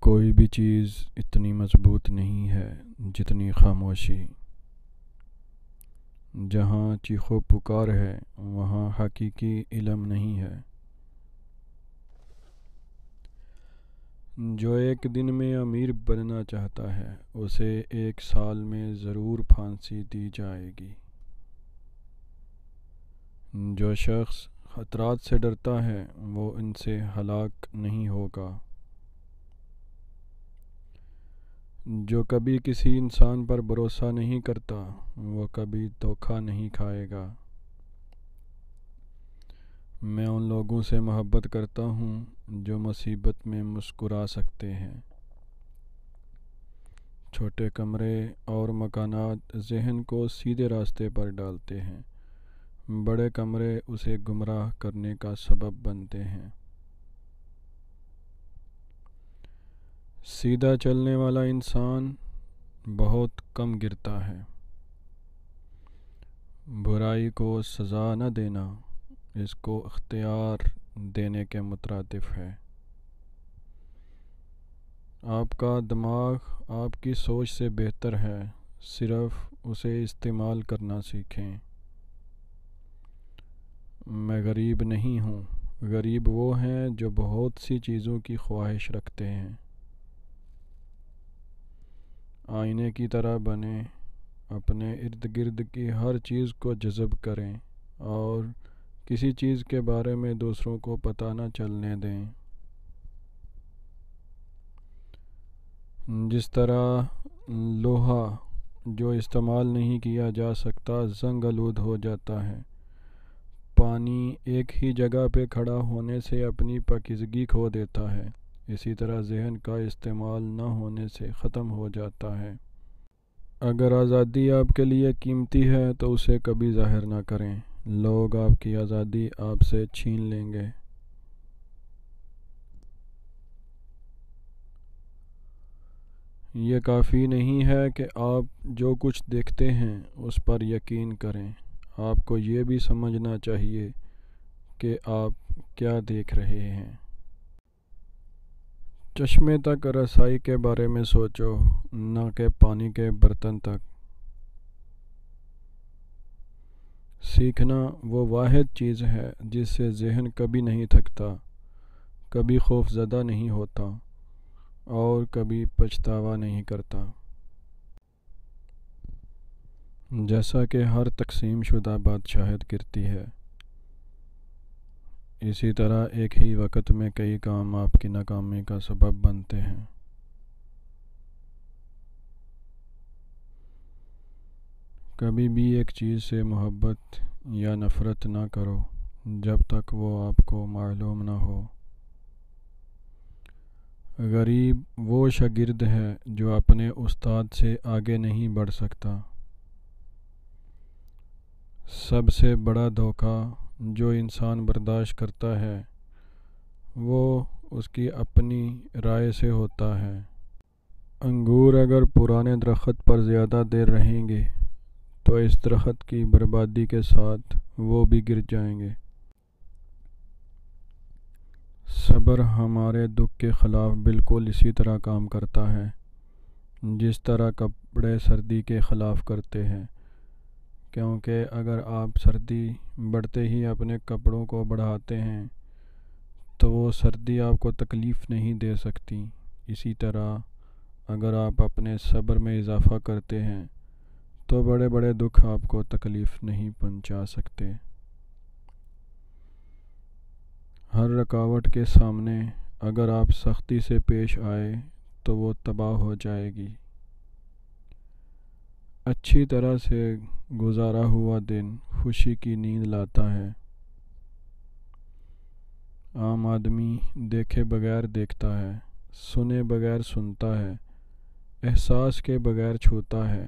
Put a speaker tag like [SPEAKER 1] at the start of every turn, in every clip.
[SPEAKER 1] کوئی بھی چیز اتنی مضبوط نہیں ہے جتنی خاموشی۔ جہاں چیخ و پکار ہے وہاں حقیقی علم نہیں ہے۔ جو ایک دن میں امیر بننا چاہتا ہے اسے 1 سال میں ضرور پھانسی دی جائے گی۔ جو شخص خطرات سے ڈرتا ہے وہ ان سے ہلاک نہیں ہوگا۔ جو کبھی کسی انسان پر بھروسہ نہیں کرتا وہ کبھی دھوکہ نہیں کھائے گا۔ میں ان لوگوں سے محبت کرتا ہوں جو مصیبت میں مسکرا سکتے ہیں۔ چھوٹے کمرے اور مکانات ذہن کو سیدھے راستے پر ڈالتے ہیں، بڑے کمرے اسے گمراہ کرنے کا سبب بنتے ہیں۔ سیدھا چلنے والا انسان بہت کم گرتا ہے۔ برائی کو سزا نہ دینا اس کو اختیار دینے کے مترادف ہے۔ آپ کا دماغ آپ کی سوچ سے بہتر ہے، صرف اسے استعمال کرنا سیکھیں۔ میں غریب نہیں ہوں، غریب وہ ہیں جو بہت سی چیزوں کی خواہش رکھتے ہیں۔ آئینے کی طرح بنیں، اپنے ارد گرد کی ہر چیز کو جذب کریں اور کسی چیز کے بارے میں دوسروں کو پتہ نہ چلنے دیں۔ جس طرح لوہا جو استعمال نہیں کیا جا سکتا زنگ آلود ہو جاتا ہے، پانی ایک ہی جگہ پہ کھڑا ہونے سے اپنی پاکیزگی کھو دیتا ہے، اسی طرح ذہن کا استعمال نہ ہونے سے ختم ہو جاتا ہے۔ اگر آزادی آپ کے لیے قیمتی ہے تو اسے کبھی ظاہر نہ کریں، لوگ آپ کی آزادی آپ سے چھین لیں گے۔ یہ کافی نہیں ہے کہ آپ جو کچھ دیکھتے ہیں اس پر یقین کریں، آپ کو یہ بھی سمجھنا چاہیے کہ آپ کیا دیکھ رہے ہیں۔ چشمے تک رسائی کے بارے میں سوچو، نہ کہ پانی کے برتن تک۔ سیکھنا وہ واحد چیز ہے جس سے ذہن کبھی نہیں تھکتا، کبھی خوف زدہ نہیں ہوتا اور کبھی پچھتاوا نہیں کرتا۔ جیسا کہ ہر تقسیم شدہ بادشاہت گرتی ہے، اسی طرح ایک ہی وقت میں کئی کام آپ کی ناکامی کا سبب بنتے ہیں۔ کبھی بھی ایک چیز سے محبت یا نفرت نہ کرو جب تک وہ آپ کو معلوم نہ ہو۔ غریب وہ شاگرد ہے جو اپنے استاد سے آگے نہیں بڑھ سکتا۔ سب سے بڑا دھوکہ جو انسان برداشت کرتا ہے وہ اس کی اپنی رائے سے ہوتا ہے۔ انگور اگر پرانے درخت پر زیادہ دیر رہیں گے تو اس درخت کی بربادی کے ساتھ وہ بھی گر جائیں گے۔ صبر ہمارے دکھ کے خلاف بالکل اسی طرح کام کرتا ہے جس طرح کپڑے سردی کے خلاف کرتے ہیں، کیونکہ اگر آپ سردی بڑھتے ہی اپنے کپڑوں کو بڑھاتے ہیں تو وہ سردی آپ کو تکلیف نہیں دے سکتی۔ اسی طرح اگر آپ اپنے صبر میں اضافہ کرتے ہیں تو بڑے بڑے دکھ آپ کو تکلیف نہیں پہنچا سکتے۔ ہر رکاوٹ کے سامنے اگر آپ سختی سے پیش آئے تو وہ تباہ ہو جائے گی۔ اچھی طرح سے گزارا ہوا دن خوشی کی نیند لاتا ہے۔ عام آدمی دیکھے بغیر دیکھتا ہے، سنے بغیر سنتا ہے، احساس کے بغیر چھوتا ہے،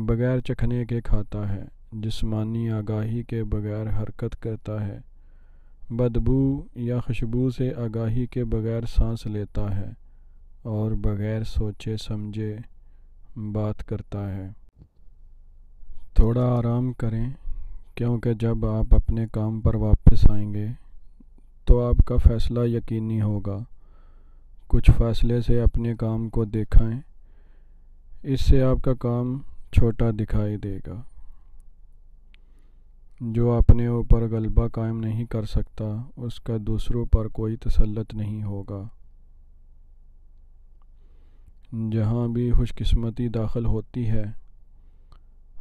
[SPEAKER 1] بغیر چکھنے کے کھاتا ہے، جسمانی آگاہی کے بغیر حرکت کرتا ہے، بدبو یا خوشبو سے آگاہی کے بغیر سانس لیتا ہے اور بغیر سوچے سمجھے بات کرتا ہے۔ تھوڑا آرام کریں، کیونکہ جب آپ اپنے کام پر واپس آئیں گے تو آپ کا فیصلہ یقینی ہوگا۔ کچھ فاصلے سے اپنے کام کو دیکھیں، اس سے آپ کا کام چھوٹا دکھائی دے گا۔ جو اپنے اوپر غلبہ قائم نہیں کر سکتا اس کا دوسروں پر کوئی تسلط نہیں ہوگا۔ جہاں بھی خوش قسمتی داخل ہوتی ہے،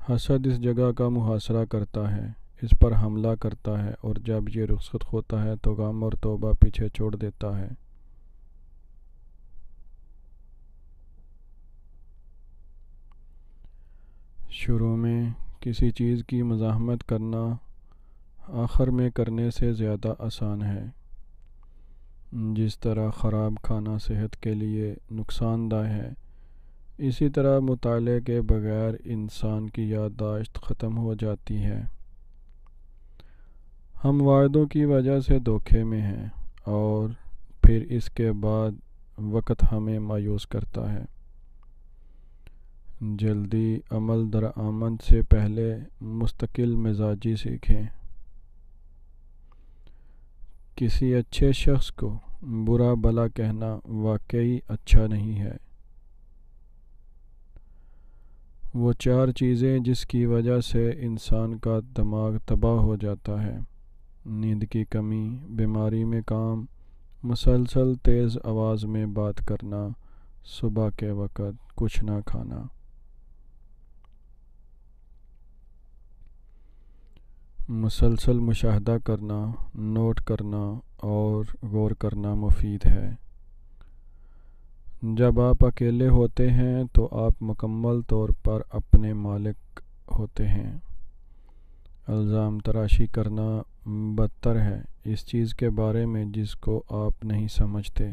[SPEAKER 1] حسد اس جگہ کا محاصرہ کرتا ہے، اس پر حملہ کرتا ہے، اور جب یہ رخصت ہوتا ہے تو غم اور توبہ پیچھے چھوڑ دیتا ہے۔ شروع میں کسی چیز کی مزاحمت کرنا آخر میں کرنے سے زیادہ آسان ہے۔ جس طرح خراب کھانا صحت کے لیے نقصان دہ ہے، اسی طرح مطالعے کے بغیر انسان کی یادداشت ختم ہو جاتی ہے۔ ہم وعدوں کی وجہ سے دھوکے میں ہیں، اور پھر اس کے بعد وقت ہمیں مایوس کرتا ہے۔ جلدی عمل درآمد سے پہلے مستقل مزاجی سیکھیں۔ کسی اچھے شخص کو برا بھلا کہنا واقعی اچھا نہیں ہے۔ وہ 4 چیزیں جس کی وجہ سے انسان کا دماغ تباہ ہو جاتا ہے: نیند کی کمی، بیماری میں کام، مسلسل تیز آواز میں بات کرنا، صبح کے وقت کچھ نہ کھانا۔ مسلسل مشاہدہ کرنا، نوٹ کرنا اور غور کرنا مفید ہے۔ جب آپ اکیلے ہوتے ہیں تو آپ مکمل طور پر اپنے مالک ہوتے ہیں۔ الزام تراشی کرنا بدتر ہے اس چیز کے بارے میں جس کو آپ نہیں سمجھتے۔